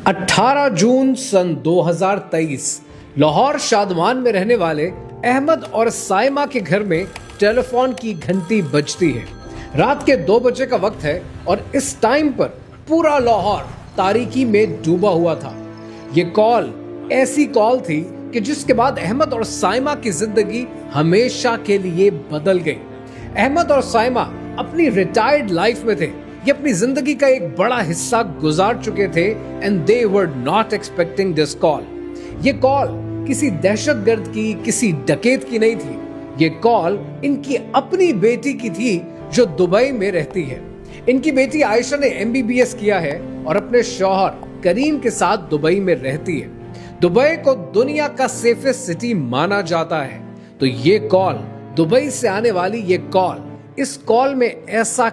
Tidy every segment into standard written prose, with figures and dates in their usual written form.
18 जून सन 2023 लाहौर शादमान में रहने वाले अहमद और साइमा के घर में टेलीफोन की घंटी बजती है। रात के 2 बजे का वक्त है और इस टाइम पर पूरा लाहौर तारीकी में डूबा हुआ था। ये कॉल ऐसी कॉल थी कि जिसके बाद अहमद और साइमा की जिंदगी हमेशा के लिए बदल गई। अहमद और साइमा अपनी रिटायर्ड लाइफ में थे, ये अपनी जिंदगी का एक बड़ा हिस्सा गुजार चुके थे and they were not expecting this call. ये कॉल किसी दहशतगर्द की, किसी डकैत की नहीं थी। ये कॉल इनकी अपनी बेटी की थी जो दुबई में रहती है। इनकी बेटी आयशा ने MBBS किया है और अपने शौहर करीम के साथ दुबई में रहती है। दुबई को दुनिया का सेफेस्ट सिटी माना जाता है। तो ये कॉल, दुबई से आने वाली ये कॉल, इस कॉल में ऐसा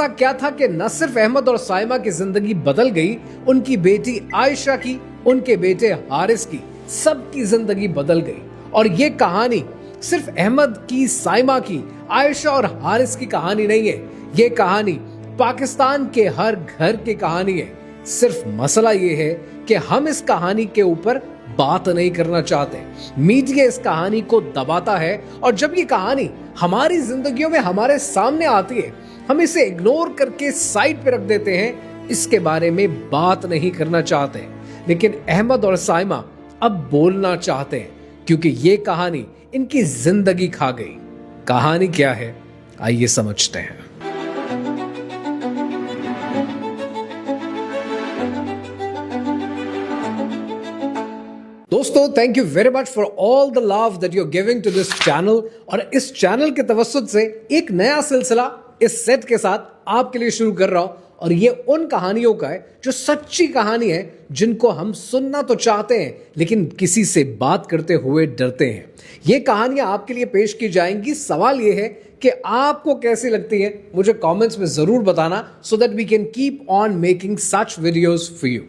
क्या था कि न सिर्फ अहमद और साइमा की जिंदगी बदल गई, उनकी बेटी आयशा की, उनके बेटे हारिस की, सबकी जिंदगी बदल गई। और ये कहानी सिर्फ अहमद की, साइमा की, आयशा और हारिस की कहानी नहीं है। ये कहानी पाकिस्तान के हर घर की कहानी है। सिर्फ मसला ये है कि हम इस कहानी के ऊपर बात नहीं करना चाहते। मीडिया इस कहानी को दबाता है और जब ये कहानी हमारी जिंदगियों में हमारे सामने आती है, हम इसे इग्नोर करके साइड पे रख देते हैं, इसके बारे में बात नहीं करना चाहते। लेकिन अहमद और साइमा अब बोलना चाहते हैं क्योंकि ये कहानी इनकी जिंदगी खा गई। कहानी क्या है, आइए समझते हैं। दोस्तों, thank you very much for all the love that you are giving to this channel. और इस चैनल के तवज्जुद से एक नया सिलसिला इस सेट के साथ आपके लिए शुरू कर रहा हूं। और ये उन कहानियों का है जो सच्ची कहानी है, जिनको हम सुनना तो चाहते हैं लेकिन किसी से बात करते हुए डरते हैं। ये कहानियां आपके लिए पेश की जाएंगी। सवाल ये है कि आपको कैसी लगती है, मुझे कमेंट्स में जरूर बताना, so that we can keep on making such videos for you.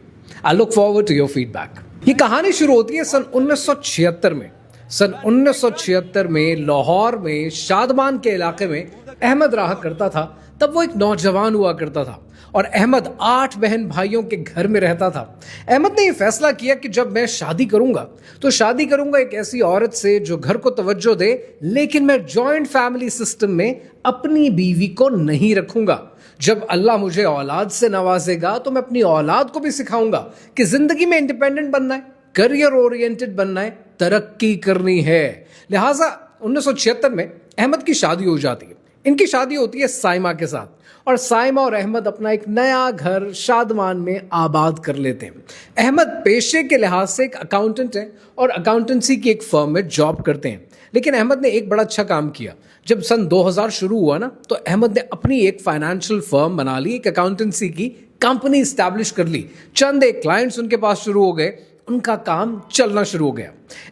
I look forward to your feedback. ये कहानी शुरू होती है सन 1976 में। सन 1976 में लाहौर में शादमान के इलाके में अहमद रहा करता था। तब वो एक नौजवान हुआ करता था और अहमद 8 बहन भाइयों के घर में रहता था। अहमद ने ये फैसला किया कि जब मैं शादी करूंगा तो शादी करूंगा एक ऐसी औरत से जो घर को तवज्जो दे, लेकिन मैं जॉइंट फैमिली सिस्टम में अपनी बीवी को नहीं रखूंगा। जब अल्लाह मुझे औलाद से नवाजेगा तो मैं अपनी औलाद को भी सिखाऊंगा कि जिंदगी में इंडिपेंडेंट बनना है, करियर ओरिएंटेड बनना है, तरक्की करनी है। लिहाजा 1976 में अहमद की शादी हो जाती है। इनकी शादी होती है साइमा के साथ और साइमा और अहमद अपना एक नया घर शादमान में आबाद कर लेते हैं। अहमद पेशे के लिहाज से एक अकाउंटेंट है और अकाउंटेंसी की एक फर्म में जॉब करते हैं। लेकिन अहमद ने एक बड़ा अच्छा काम किया। जब सन 2000 शुरू हुआ ना, तो अहमद ने अपनी एक फाइनेंशियल फर्म बना ली, एक अकाउंटेंसी की कंपनी स्टैब्लिश कर ली। चंद एक क्लाइंट्स उनके पास शुरू हो गए, उनका काम चलना शुरू हो गया।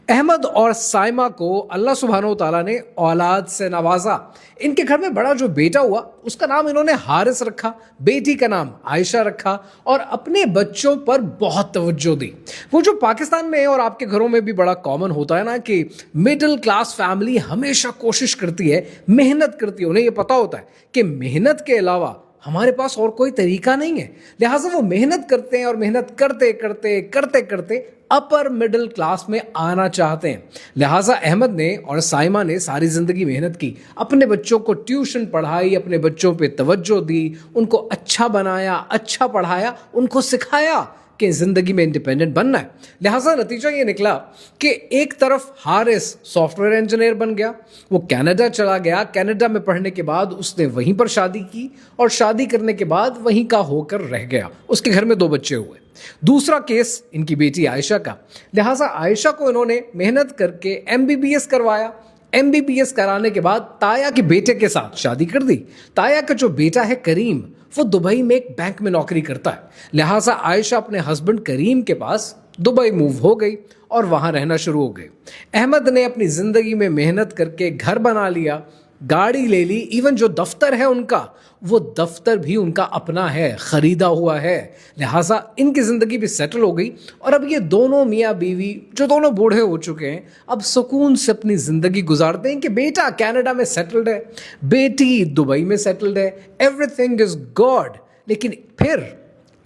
अहमद और साइमा को अल्लाह सुब्हानहू तआला ने औलाद से नवाजा। इनके घर में बड़ा जो बेटा हुआ उसका नाम इन्होंने हारिस रखा, बेटी का नाम आयशा रखा और अपने बच्चों पर बहुत तवज्जो दी। वो जो पाकिस्तान में है और आपके घरों में भी बड़ा कॉमन होता है ना कि मिडिल क्लास फैमिली हमेशा कोशिश करती है, मेहनत करती है। उन्हें ये पता होता है कि मेहनत के अलावा हमारे पास और कोई तरीका नहीं है। लिहाजा वो मेहनत करते हैं और मेहनत करते करते करते करते अपर मिडिल क्लास में आना चाहते हैं। लिहाजा अहमद ने और साइमा ने सारी जिंदगी मेहनत की, अपने बच्चों को ट्यूशन पढ़ाई, अपने बच्चों पे तवज्जो दी, उनको अच्छा बनाया, अच्छा पढ़ाया, उनको सिखाया कि जिंदगी में इंडिपेंडेंट बनना है। लिहाजा नतीजा ये निकला कि एक तरफ हारिस सॉफ्टवेयर इंजीनियर बन गया, वो कनाडा चला गया। कनाडा में पढ़ने के बाद उसने वहीं पर शादी की और शादी करने के बाद वहीं का होकर रह गया। उसके घर में 2 बच्चे हुए। दूसरा केस इनकी बेटी आयशा का। लिहाजा आयशा को इन्होंने मेहनत करके MBBS करवाया। MBBS कराने के बाद ताया के बेटे के साथ शादी कर दी। ताया का जो बेटा है करीम, वो दुबई में एक बैंक में नौकरी करता है। लिहाजा आयशा अपने हस्बैंड करीम के पास दुबई मूव हो गई और वहां रहना शुरू हो गई। अहमद ने अपनी जिंदगी में मेहनत करके घर बना लिया, गाड़ी ले ली, इवन जो दफ्तर है उनका, वो दफ्तर भी उनका अपना है, खरीदा हुआ है। लिहाजा इनकी जिंदगी भी सेटल हो गई और अब ये दोनों मियाँ बीवी जो दोनों बूढ़े हो चुके हैं, अब सुकून से अपनी जिंदगी गुजारते हैं कि बेटा कनाडा में सेटल्ड है, बेटी दुबई में सेटल्ड है, एवरीथिंग इज गॉड। लेकिन फिर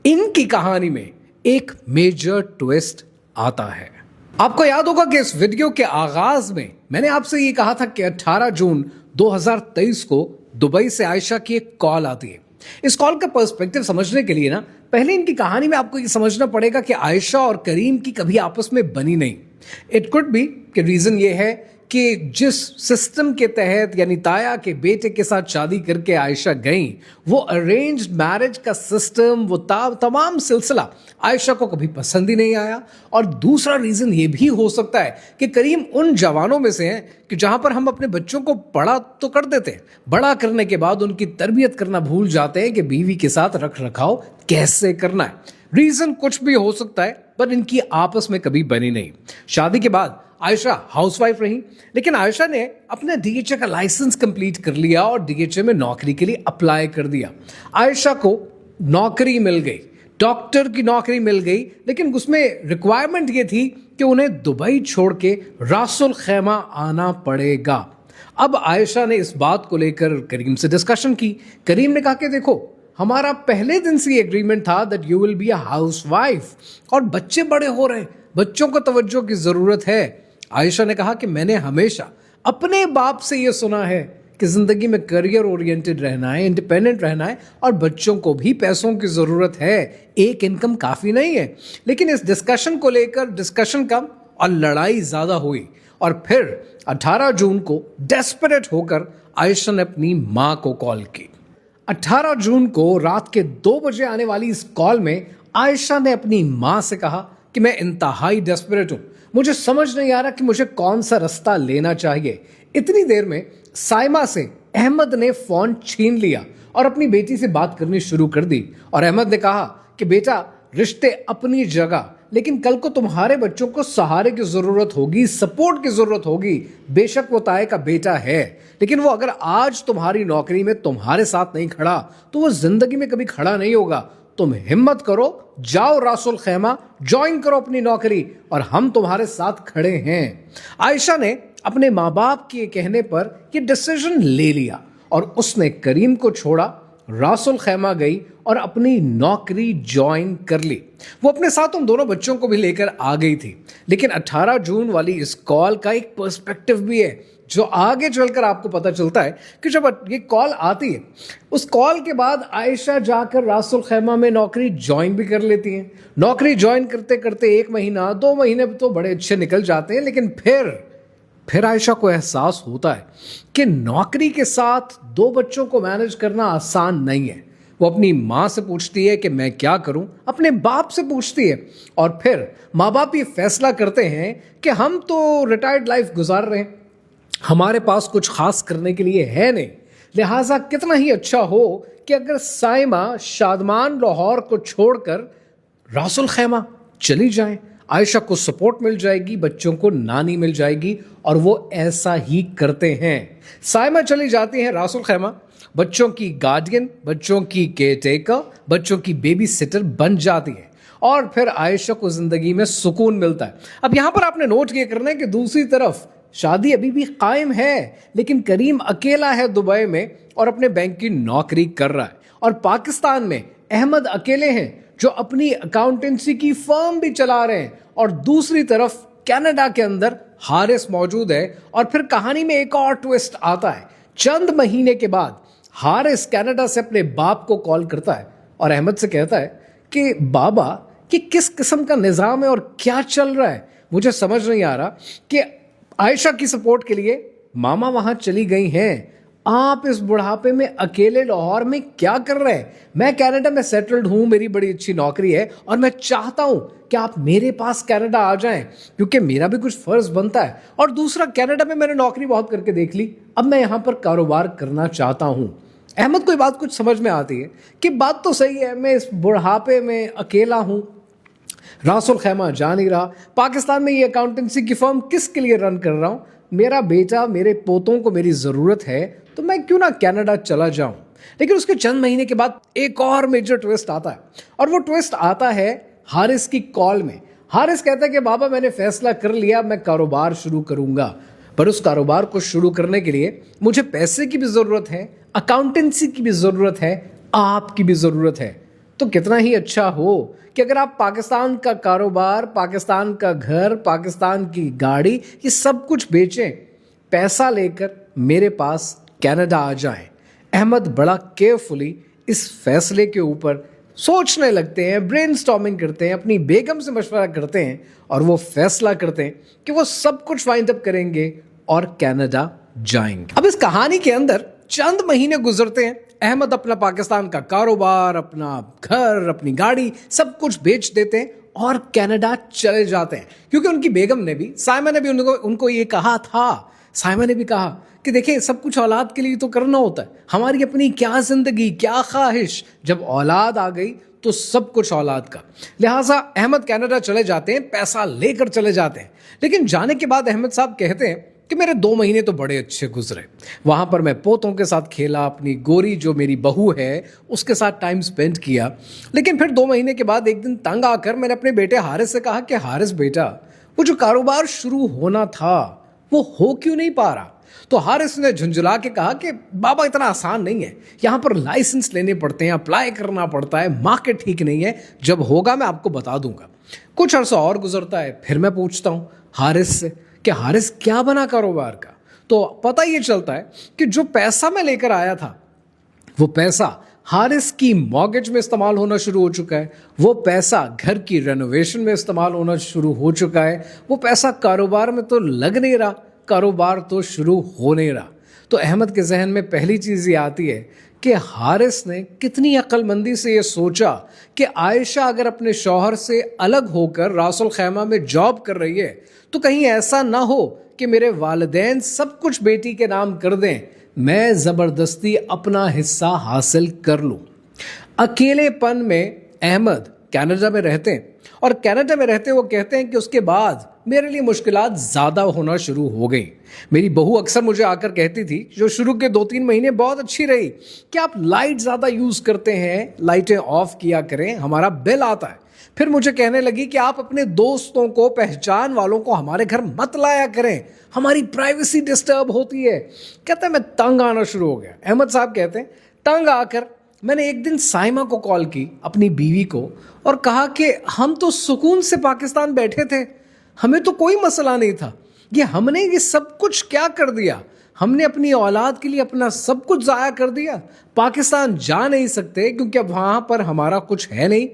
इनकी कहानी में एक मेजर ट्विस्ट आता है। आपको याद होगा कि इस वीडियो के आगाज में मैंने आपसे ये कहा था कि 18 जून 2023 को दुबई से आयशा की एक कॉल आती है। इस कॉल का पर्सपेक्टिव समझने के लिए ना पहले इनकी कहानी में आपको ये समझना पड़ेगा कि आयशा और करीम की कभी आपस में बनी नहीं। इट कुड बी कि रीजन ये है कि जिस सिस्टम के तहत यानी ताया के बेटे के साथ शादी करके आयशा गई, वो अरेंज्ड मैरिज का सिस्टम, वो तमाम सिलसिला आयशा को कभी पसंद ही नहीं आया। और दूसरा रीजन ये भी हो सकता है कि करीम उन जवानों में से हैं कि जहां पर हम अपने बच्चों को बड़ा तो कर देते हैं, बड़ा करने के बाद उनकी तरबियत करना भूल जाते हैं कि बीवी के साथ रख रखाव कैसे करना है। रीजन कुछ भी हो सकता है, पर इनकी आपस में कभी बनी नहीं। शादी के बाद आयशा हाउसवाइफ रही, लेकिन आयशा ने अपना डीएचए का लाइसेंस कंप्लीट कर लिया और डीएचए में नौकरी के लिए अप्लाई कर दिया। आयशा को नौकरी मिल गई, डॉक्टर की नौकरी मिल गई, लेकिन उसमें रिक्वायरमेंट ये थी कि उन्हें दुबई छोड़ के रासुल खैमा आना पड़ेगा। अब आयशा ने इस बात को लेकर करीम से डिस्कशन की। करीम ने कहा कि देखो, हमारा पहले दिन से एग्रीमेंट था that you will be a housewife, और बच्चे बड़े हो रहे हैं, बच्चों को तवज्जो की जरूरत है। आयशा ने कहा कि मैंने हमेशा अपने बाप से ये सुना है कि जिंदगी में करियर ओरिएंटेड रहना है, इंडिपेंडेंट रहना है, और बच्चों को भी पैसों की जरूरत है, एक इनकम काफी नहीं है। लेकिन इस डिस्कशन को लेकर डिस्कशन कम और लड़ाई ज्यादा हुई, और फिर 18 जून को डेस्परेट होकर आयशा ने अपनी मां को कॉल की। 18 जून को रात के 2 बजे आने वाली इस कॉल में आयशा ने अपनी मां से कहा कि मैं इंतहाई डेस्परेट हूं, मुझे समझ नहीं आ रहा कि मुझे कौन सा रास्ता लेना चाहिए। इतनी देर में साइमा से अहमद ने फोन छीन लिया और अपनी बेटी से बात करनी शुरू कर दी। और अहमद ने कहा कि बेटा, रिश्ते अपनी जगह, लेकिन कल को तुम्हारे बच्चों को सहारे की जरूरत होगी, सपोर्ट की जरूरत होगी। बेशक वो ताए का बेटा है, लेकिन वो अगर आज तुम्हारी नौकरी में तुम्हारे साथ नहीं खड़ा तो वो जिंदगी में कभी खड़ा नहीं होगा। तुम हिम्मत करो, जाओ रासुल खैमा, ज्वाइन करो अपनी नौकरी, और हम तुम्हारे साथ खड़े हैं। आयशा ने अपने माँ बाप के कहने पर यह डिसीजन ले लिया और उसने करीम को छोड़ा, रासुल खैमा गई और अपनी नौकरी ज्वाइन कर ली। वो अपने साथ उन दोनों बच्चों को भी लेकर आ गई थी। लेकिन 18 जून वाली इस कॉल का एक पर्सपेक्टिव भी है जो आगे चलकर आपको पता चलता है कि जब ये कॉल आती है, उस कॉल के बाद आयशा जाकर रासुल खैमा में नौकरी ज्वाइन भी कर लेती हैं। नौकरी ज्वाइन करते करते 1 महीना 2 महीने तो बड़े अच्छे निकल जाते हैं, लेकिन फिर आयशा को एहसास होता है कि नौकरी के साथ 2 बच्चों को मैनेज करना आसान नहीं है। वो अपनी माँ से पूछती है कि मैं क्या करूं, अपने बाप से पूछती है, और फिर माँ बाप ये फैसला करते हैं कि हम तो रिटायर्ड लाइफ गुजार रहे हैं, हमारे पास कुछ खास करने के लिए है नहीं, लिहाजा कितना ही अच्छा हो कि अगर साइमा शादमान लाहौर को छोड़कर रासुल खैमा चली जाए, आयशा को सपोर्ट मिल जाएगी, बच्चों को नानी मिल जाएगी। और वो ऐसा ही करते हैं। साइमा चली जाती है रासुल खैमा, बच्चों की गार्डियन, बच्चों की केयरटेकर, बच्चों की बेबी सिटर बन जाती है, और फिर आयशा को जिंदगी में सुकून मिलता है। अब यहां पर आपने नोट ये करना है कि दूसरी तरफ शादी अभी भी कायम है, लेकिन करीम अकेला है दुबई में और अपने बैंक की नौकरी कर रहा है, और पाकिस्तान में अहमद अकेले हैं जो अपनी अकाउंटेंसी की फर्म भी चला रहे हैं, और दूसरी तरफ कनाडा के अंदर हारिस मौजूद है। और फिर कहानी में एक और ट्विस्ट आता है। चंद महीने के बाद हारिस कनाडा से अपने बाप को कॉल करता है और अहमद से कहता है कि बाबा, कि किस किस्म का निज़ाम है और क्या चल रहा है, मुझे समझ नहीं आ रहा कि आयशा की सपोर्ट के लिए मामा वहां चली गई हैं, आप इस बुढ़ापे में अकेले लाहौर में क्या कर रहे हैं? मैं कनाडा में सेटल्ड हूं, मेरी बड़ी अच्छी नौकरी है, और मैं चाहता हूं कि आप मेरे पास कनाडा आ जाएं, क्योंकि मेरा भी कुछ फर्ज बनता है। और दूसरा, कनाडा में मैंने नौकरी बहुत करके देख ली, अब मैं यहां पर कारोबार करना चाहता हूं। अहमद को ये बात कुछ समझ में आती है कि बात तो सही है, मैं इस बुढ़ापे में अकेला हूं, रासुल खैमा जा नहीं रहा, पाकिस्तान में ये अकाउंटेंसी की फर्म किसके लिए रन कर रहा हूं, मेरा बेटा, मेरे पोतों को मेरी ज़रूरत है, तो मैं क्यों ना कनाडा चला जाऊं। लेकिन उसके चंद महीने के बाद एक और मेजर ट्विस्ट आता है, और वो ट्विस्ट आता है हारिस की कॉल में। हारिस कहता है कि बाबा, मैंने फैसला कर लिया, मैं कारोबार शुरू करूंगा, पर उस कारोबार को शुरू करने के लिए मुझे पैसे की भी ज़रूरत है, अकाउंटेंसी की भी ज़रूरत है, आपकी भी ज़रूरत है। तो कितना ही अच्छा हो कि अगर आप पाकिस्तान का कारोबार, पाकिस्तान का घर, पाकिस्तान की गाड़ी, ये सब कुछ बेचें, पैसा लेकर मेरे पास कनाडा आ जाएं। अहमद बड़ा केयरफुली इस फैसले के ऊपर सोचने लगते हैं, ब्रेनस्टॉर्मिंग करते हैं, अपनी बेगम से मशवरा करते हैं और वो फैसला करते हैं कि वो सब कुछ वाइंड अप करेंगे और कनाडा जाएंगे। अब इस कहानी के अंदर चंद महीने गुजरते हैं, अहमद अपना पाकिस्तान का कारोबार, अपना घर, अपनी गाड़ी सब कुछ बेच देते हैं और कनाडा चले जाते हैं, क्योंकि उनकी बेगम ने भी, साइमा ने भी उनको ये कहा था, साइमा ने भी कहा कि देखिए सब कुछ औलाद के लिए तो करना होता है, हमारी अपनी क्या जिंदगी, क्या ख्वाहिश, जब औलाद आ गई तो सब कुछ औलाद का। लिहाजा अहमद कनाडा चले जाते हैं, पैसा लेकर चले जाते हैं। लेकिन जाने के बाद अहमद साहब कहते हैं कि मेरे 2 महीने तो बड़े अच्छे गुजरे, वहाँ पर मैं पोतों के साथ खेला, अपनी गोरी जो मेरी बहू है उसके साथ टाइम स्पेंड किया। लेकिन फिर 2 महीने के बाद एक दिन तंग आकर मैंने अपने बेटे हारिस से कहा कि हारिस बेटा, वो जो कारोबार शुरू होना था वो हो क्यों नहीं पा रहा? तो हारिस ने झुंझुला के कहा कि बाबा इतना आसान नहीं है, यहाँ पर लाइसेंस लेने पड़ते हैं, अप्लाई करना पड़ता है, मार्केट ठीक नहीं है, जब होगा मैं आपको बता दूंगा। कुछ अर्सा और गुजरता है, फिर मैं पूछता हूँ हारिस से कि हारिस क्या बना कारोबार का? तो पता ये चलता है कि जो पैसा मैं लेकर आया था वो पैसा हारिस की मॉर्गेज में इस्तेमाल होना शुरू हो चुका है, वो पैसा घर की रेनोवेशन में इस्तेमाल होना शुरू हो चुका है, वो पैसा कारोबार में तो लग नहीं रहा, कारोबार तो शुरू हो नहीं रहा। तो अहमद के जहन में पहली चीज़ ये आती है कि हारिस ने कितनी अक्लमंदी से ये सोचा कि आयशा अगर अपने शौहर से अलग होकर रासुल खैमा में जॉब कर रही है तो कहीं ऐसा ना हो कि मेरे वालिदैन सब कुछ बेटी के नाम कर दें, मैं ज़बरदस्ती अपना हिस्सा हासिल कर लूँ। अकेलेपन में अहमद कनाडा में रहते हैं और कनाडा में रहते वो कहते हैं कि उसके बाद मेरे लिए मुश्किलात ज़्यादा होना शुरू हो गई। मेरी बहू अक्सर मुझे आकर कहती थी, जो शुरू के 2-3 महीने बहुत अच्छी रही, कि आप लाइट ज़्यादा यूज़ करते हैं, लाइटें ऑफ किया करें, हमारा बिल आता है। फिर मुझे कहने लगी कि आप अपने दोस्तों को, पहचान वालों को हमारे घर मत लाया करें, हमारी प्राइवेसी डिस्टर्ब होती है। कहते हैं मैं तंग आना शुरू हो गया। अहमद साहब कहते हैं तंग आकर मैंने एक दिन साइमा को कॉल की, अपनी बीवी को, और कहा कि हम तो सुकून से पाकिस्तान बैठे थे, हमें तो कोई मसला नहीं था, हमने ये सब कुछ क्या कर दिया? हमने अपनी औलाद के लिए अपना सब कुछ ज़ाया कर दिया। पाकिस्तान जा नहीं सकते क्योंकि अब वहाँ पर हमारा कुछ है नहीं,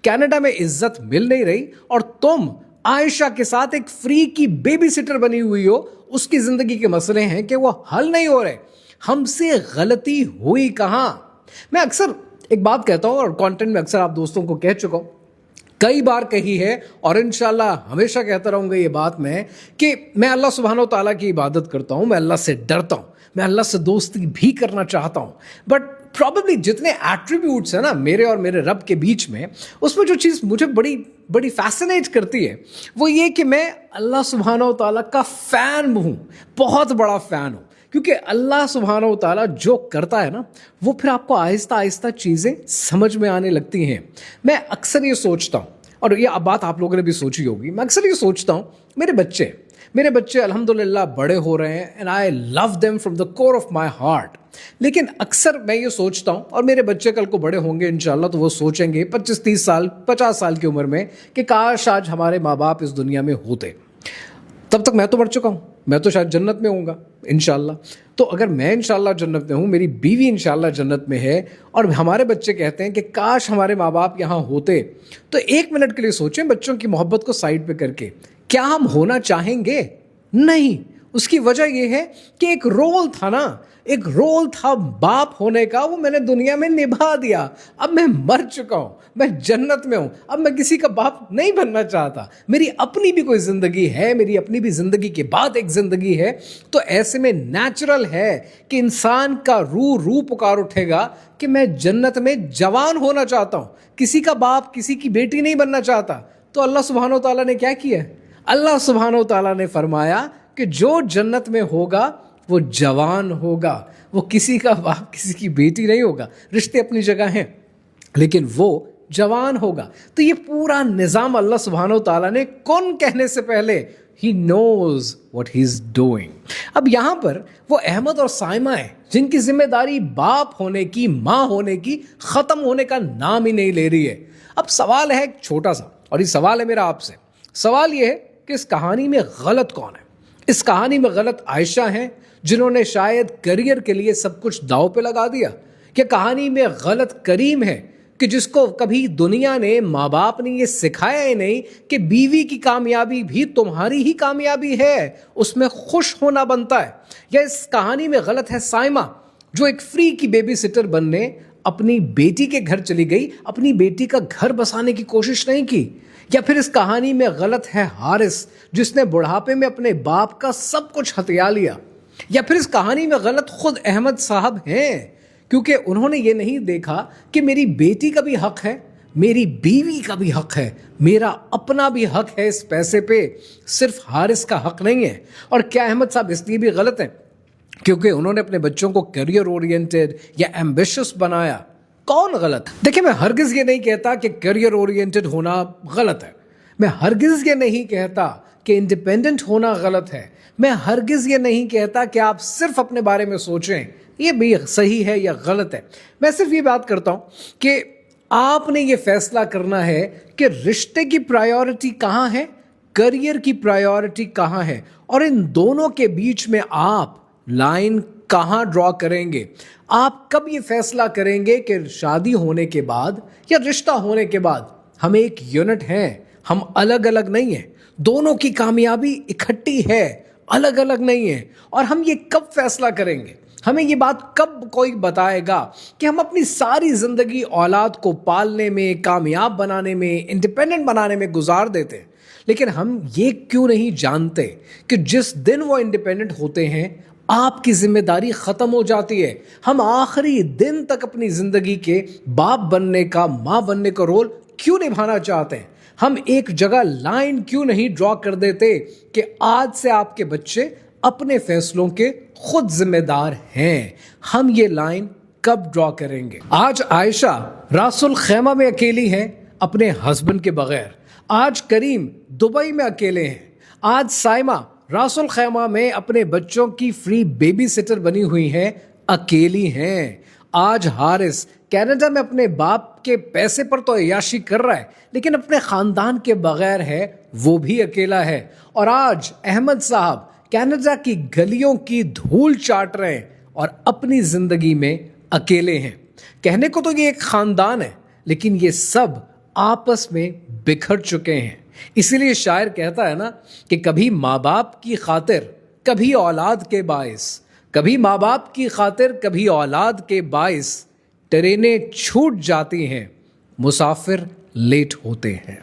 कनाडा में इज्जत मिल नहीं रही, और तुम आयशा के साथ एक फ्री की बेबी सिटर बनी हुई हो, उसकी ज़िंदगी के मसले हैं कि वो हल नहीं हो रहे। हमसे गलती हुई कहाँ? मैं अक्सर एक बात कहता हूँ और कंटेंट में अक्सर आप दोस्तों को कह चुका हूँ, कई बार कही है, और इंशाल्लाह हमेशा कहता रहूँगा ये बात मैं, कि मैं अल्लाह सुब्हानो तआला की इबादत करता हूँ, मैं अल्लाह से डरता हूँ, मैं अल्लाह से दोस्ती भी करना चाहता हूँ, बट प्रॉबेबली जितने एट्रीब्यूट्स हैं ना मेरे और मेरे रब के बीच में, उसमें जो चीज़ मुझे बड़ी फैसिनेट करती है वो ये कि मैं अल्लाह सुब्हानो तआला का फ़ैन हूँ, बहुत बड़ा फ़ैन हूँ। क्योंकि अल्लाह सुब्हानो तआला जो करता है ना, वो फिर आपको आहिस्ता आहिस्ता चीज़ें समझ में आने लगती हैं। मैं अक्सर ये सोचता हूँ, और ये बात आप लोगों ने भी सोची होगी, मैं अक्सर ये सोचता हूँ, मेरे बच्चे अल्हम्दुलिल्लाह बड़े हो रहे हैं, and I love them from the core of my heart. लेकिन अक्सर मैं ये सोचता हूँ, और मेरे बच्चे कल को बड़े होंगे इंशाल्लाह, तो वो सोचेंगे 25-30 साल 50 साल की उम्र में कि काश आज हमारे माँ बाप इस दुनिया में होते। तब तक मैं तो मर चुका हूँ, मैं तो शायद जन्नत में होऊंगा इंशाल्लाह। तो अगर मैं इंशाल्लाह जन्नत में हूँ, मेरी बीवी इंशाल्लाह जन्नत में है, और हमारे बच्चे कहते हैं कि काश हमारे माँ बाप यहाँ होते, तो 1 मिनट के लिए सोचें, बच्चों की मोहब्बत को साइड पे करके, क्या हम होना चाहेंगे? नहीं। उसकी वजह यह है कि एक रोल था बाप होने का, वो मैंने दुनिया में निभा दिया। अब मैं मर चुका हूँ, मैं जन्नत में हूँ, अब मैं किसी का बाप नहीं बनना चाहता। मेरी अपनी भी कोई ज़िंदगी है, मेरी अपनी भी ज़िंदगी के बाद एक ज़िंदगी है। तो ऐसे में नेचुरल है कि इंसान का रूह पुकार उठेगा कि मैं जन्नत में जवान होना चाहता हूँ, किसी का बाप, किसी की बेटी नहीं बनना चाहता। तो अल्लाह सुब्हानो तआला ने क्या किया? अल्लाह सुब्हानो तआला ने फरमाया कि जो जन्नत में होगा वो जवान होगा, वो किसी का बाप, किसी की बेटी नहीं होगा। रिश्ते अपनी जगह हैं, लेकिन वो जवान होगा। तो ये पूरा निज़ाम अल्लाह सुब्हानो ताला ने कौन कहने से पहले he knows what he is doing. अब यहां पर वो अहमद और साइमा है जिनकी जिम्मेदारी बाप होने की, माँ होने की खत्म होने का नाम ही नहीं ले रही है। अब सवाल है एक छोटा सा, और ये सवाल है मेरा आपसे। सवाल ये है कि इस कहानी में गलत कौन है? इस कहानी में गलत आयशा हैं जिन्होंने शायद करियर के लिए सब कुछ दांव पे लगा दिया, या कहानी में गलत करीम है कि जिसको कभी दुनिया ने, माँ बाप ने ये सिखाया ही नहीं कि बीवी की कामयाबी भी तुम्हारी ही कामयाबी है, उसमें खुश होना बनता है। या इस कहानी में गलत है साइमा जो एक फ्री की बेबी सिटर बनने अपनी बेटी के घर चली गई, अपनी बेटी का घर बसाने की कोशिश नहीं की। या फिर इस कहानी में गलत है हारिस जिसने बुढ़ापे में अपने बाप का सब कुछ हथिया लिया। या फिर इस कहानी में गलत खुद अहमद साहब हैं क्योंकि उन्होंने ये नहीं देखा कि मेरी बेटी का भी हक है, मेरी बीवी का भी हक है, मेरा अपना भी हक है इस पैसे पे, सिर्फ हारिस का हक नहीं है। और क्या अहमद साहब इसलिए भी गलत हैं क्योंकि उन्होंने अपने बच्चों को करियर ओरिएंटेड या एम्बिशियस बनाया? कौन गलत? देखिए, मैं हरगिज ये नहीं कहता कि करियर ओरिएंटेड होना गलत है, मैं हरगिज ये नहीं कहता कि इंडिपेंडेंट होना गलत है, मैं हरगिज ये नहीं कहता कि आप सिर्फ अपने बारे में सोचें ये भी सही है या गलत है। मैं सिर्फ ये बात करता हूं कि आपने ये फैसला करना है कि रिश्ते की प्रायोरिटी कहां है, करियर की प्रायोरिटी कहां है, और इन दोनों के बीच में आप लाइन कहां ड्रॉ करेंगे। आप कब ये फैसला करेंगे कि शादी होने के बाद या रिश्ता होने के बाद हम एक यूनिट हैं, हम अलग अलग नहीं हैं, दोनों की कामयाबी इकट्ठी है, अलग अलग नहीं है। और हम ये कब फैसला करेंगे, हमें ये बात कब कोई बताएगा कि हम अपनी सारी जिंदगी औलाद को पालने में, कामयाब बनाने में, इंडिपेंडेंट बनाने में गुजार देते हैं, लेकिन हम ये क्यों नहीं जानते कि जिस दिन वो इंडिपेंडेंट होते हैं आपकी जिम्मेदारी खत्म हो जाती है। हम आखिरी दिन तक अपनी जिंदगी के बाप बनने का, माँ बनने का रोल क्यों निभाना चाहते हैं? हम एक जगह लाइन क्यों नहीं ड्रॉ कर देते कि आज से आपके बच्चे अपने फैसलों के खुद जिम्मेदार हैं? हम ये लाइन कब ड्रॉ करेंगे? आज आयशा रासुल खैमा में अकेली है अपने हस्बैंड के बगैर, आज करीम दुबई में अकेले हैं, आज साइमा रासुल खैमा में अपने बच्चों की फ्री बेबी सिटर बनी हुई हैं, अकेली हैं, आज हारिस कनाडा में अपने बाप के पैसे पर तो अय्याशी कर रहा है लेकिन अपने खानदान के बगैर है, वो भी अकेला है, और आज अहमद साहब कनाडा की गलियों की धूल चाट रहे हैं और अपनी जिंदगी में अकेले हैं। कहने को तो ये एक खानदान है लेकिन ये सब आपस में बिखर चुके हैं। इसीलिए शायर कहता है ना कि कभी माँ बाप की खातिर, कभी औलाद के बाइस, कभी माँ बाप की खातिर, कभी औलाद के बाइस, ट्रेनें छूट जाती हैं, मुसाफिर लेट होते हैं।